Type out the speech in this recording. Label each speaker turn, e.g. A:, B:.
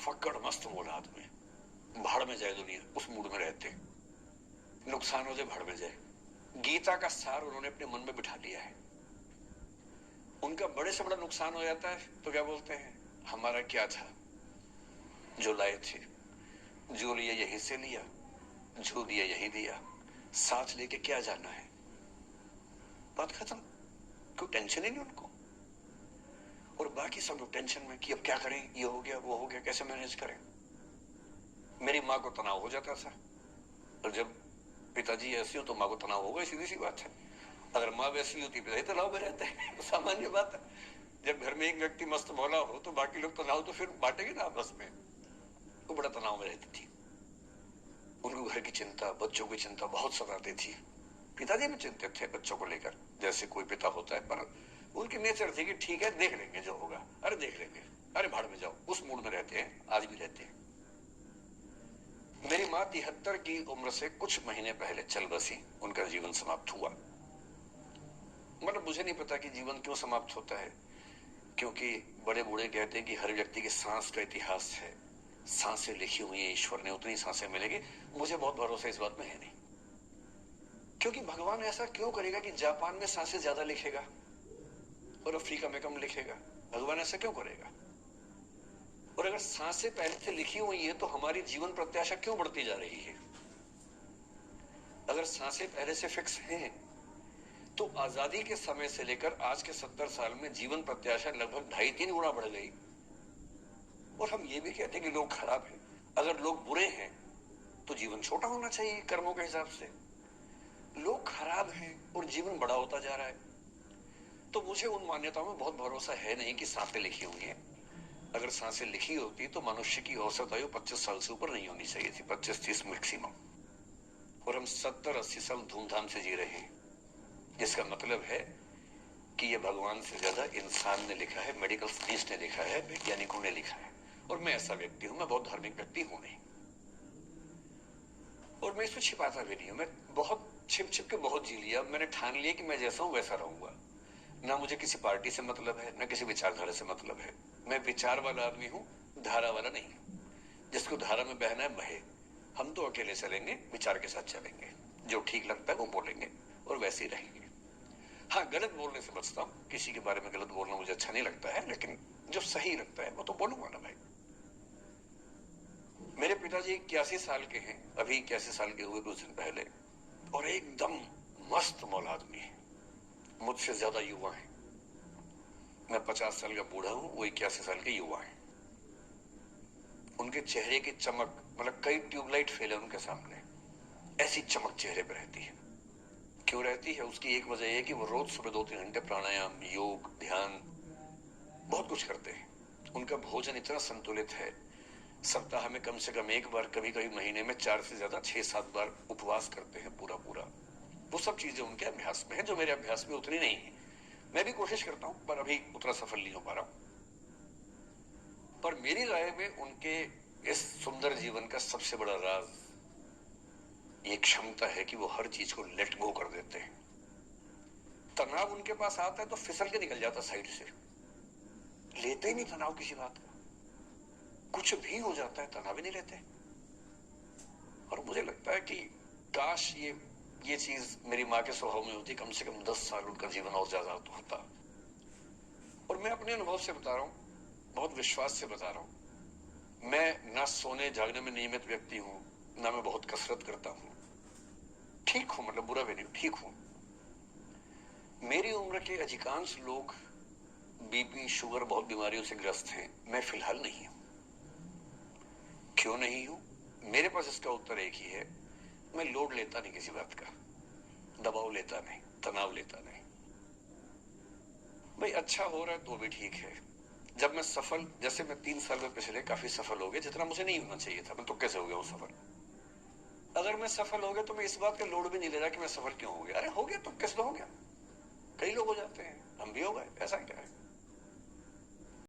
A: फक्कड़ मस्त मोड़ आदमी, भाड़ में जाए दुनिया, उस मूड में रहते, नुकसान हो जाए भाड़ में जाए। गीता का सार उन्होंने अपने मन में बिठा लिया है। उनका बड़े से बड़ा नुकसान हो जाता है तो क्या बोलते हैं, हमारा क्या था, जो लाए थे, जो लिया यहीं से लिया, जो दिया यहीं दिया, साथ लेके क्या जाना है, बात खत्म। कोई टेंशन ही नहीं उनको। और बाकी सब लोग टेंशन में कि अब क्या करें, ये हो गया वो हो गया, कैसे मैनेज करें। मेरी माँ को तनाव हो जाता था, और जब पिताजी ऐसे हो तो माँ को तनाव होगा, सीधी सी बात है। अगर माँ वैसी होती पिताजी तनाव में रहते हैं, सामान्य बात है। जब घर में एक व्यक्ति मस्त मौला हो तो बाकी लोग तनाव तो फिर बांटेंगे ना आपस में। वो बड़ा तनाव में रहती थी। उनको घर की चिंता, बच्चों की चिंता बहुत सताती थी। पिताजी भी चिंतित थे बच्चों को लेकर, जैसे कोई पिता होता है, पर उनकी नेचर थी कि ठीक है देख लेंगे जो होगा, अरे देख लेंगे, अरे भाड़ में जाओ, उस मूड में रहते हैं, आज भी रहते हैं। मेरी माँ 73 की उम्र से कुछ महीने पहले चल बसी, उनका जीवन समाप्त हुआ। मतलब मुझे नहीं पता कि जीवन क्यों समाप्त होता है, क्योंकि बड़े बूढ़े कहते हैं कि हर व्यक्ति की सांस का इतिहास है, सांसें लिखी हुई है ईश्वर ने, उतनी सांसें मिलेगी। मुझे बहुत भरोसा इस बात में है नहीं, क्योंकि भगवान ऐसा क्यों करेगा कि जापान में सांसें ज्यादा लिखेगा और अफ्रीका में कम लिखेगा? भगवान ऐसा क्यों करेगा? और अगर सांसें पहले से लिखी हुई है तो हमारी जीवन प्रत्याशा क्यों बढ़ती जा रही है? अगर सांसें पहले से फिक्स हैं तो आजादी के समय से लेकर आज के 70 साल में जीवन प्रत्याशा लगभग 2.5-3 गुना बढ़ गई। और हम ये भी कहते हैं कि लोग खराब हैं। अगर लोग बुरे हैं तो जीवन छोटा होना चाहिए कर्मों के हिसाब से। लोग खराब हैं और जीवन बड़ा होता जा रहा है। तो मुझे उन मान्यताओं में बहुत भरोसा है नहीं कि सांसें लिखी हुई हैं। अगर सांसें लिखी होती तो मनुष्य की औसत आयु 25 साल से ऊपर नहीं होनी चाहिए थी, 25-30 मैक्सिमम। और हम 70-80 साल धूमधाम से जी रहे हैं, जिसका मतलब है कि ये भगवान से ज्यादा इंसान ने लिखा है, मेडिकल साइंस ने लिखा है, वैज्ञानिकों ने लिखा है। और मैं ऐसा व्यक्ति हूं, मैं बहुत धार्मिक व्यक्ति हूं नहीं, और मैं इसको छिपाता भी नहीं हूं। मैं बहुत छिप छिप के बहुत जी लिया। मैंने ठान लिया कि मैं जैसा हूं वैसा रहूंगा। ना मुझे किसी पार्टी से मतलब है, ना किसी विचारधारा से मतलब है। मैं विचार वाला आदमी हूं, धारा वाला नहीं। जिसको धारा में बहना है बहे। हम तो अकेले चलेंगे, विचार के साथ चलेंगे, जो ठीक लगता है वो बोलेंगे और वैसे ही रहेंगे। हाँ, गलत बोलने से बचता हूं, किसी के बारे में गलत बोलना मुझे अच्छा नहीं लगता है, लेकिन जो सही लगता है वो तो बोलूंगा ना भाई। मेरे पिताजी 81 साल के हैं, अभी 81 साल के हुए कुछ दिन पहले, और एकदम मस्त मौला आदमी है, मुझसे ज्यादा युवा है। मैं 50 साल का बूढ़ा हूं, वो 81 साल के युवा है। उनके चेहरे की चमक, मतलब कई ट्यूबलाइट फेल है उनके सामने, ऐसी चमक चेहरे पर रहती है। क्यों रहती है? उसकी एक वजह यह कि वो रोज सुबह 2-3 घंटे प्राणायाम, योग, ध्यान, बहुत कुछ करते हैं। उनका भोजन इतना संतुलित है, सप्ताह में कम से कम एक बार, कभी कभी महीने में 4 से ज्यादा 6-7 बार उपवास करते हैं पूरा पूरा। वो सब चीजें उनके अभ्यास में है जो मेरे अभ्यास में उतनी नहीं है। मैं भी कोशिश करता हूं पर अभी उतना सफल नहीं हो पा रहा हूं। पर मेरी राय में उनके इस सुंदर जीवन का सबसे बड़ा राज ये क्षमता है कि वो हर चीज को लेट गो कर देते हैं। तनाव उनके पास आता है तो फिसल के निकल जाता साइड से, लेते ही नहीं तनाव किसी बात का। कुछ भी हो जाता है तनाव ही नहीं लेते। और मुझे लगता है कि काश ये चीज मेरी माँ के स्वभाव में होती, कम से कम 10 साल उनका जीवन और ज्यादा होता। और मैं अपने अनुभव से बता रहा हूं, बहुत विश्वास से बता रहा हूं। मैं ना सोने जागने में नियमित व्यक्ति हूं, ना मैं बहुत कसरत करता हूं। ठीक हूं, मतलब बुरा भी नहीं, ठीक हूं। मेरी उम्र के अधिकांश लोग बीपी, शुगर, बहुत बीमारियों से ग्रस्त हैं। मैं फिलहाल नहीं हूं। क्यों नहीं हूं? मेरे पास इसका उत्तर एक ही है, मैं लोड लेता नहीं किसी बात का, दबाव लेता नहीं, तनाव लेता नहीं। भाई अच्छा हो रहा है तो भी ठीक है। जब मैं सफल, जैसे मैं 3 साल में पिछले काफी सफल हो गया, जितना मुझे नहीं होना चाहिए था, मैं तो कैसे हो गया हूं सफल। अगर मैं सफल हो गया तो मैं इस बात का लोड भी नहीं ले रहा कि मैं सफल क्यों हो गया। अरे हो गया तो कैसे हो गया, कई लोग हो जाते हैं, हम भी हो गए, ऐसा क्या है।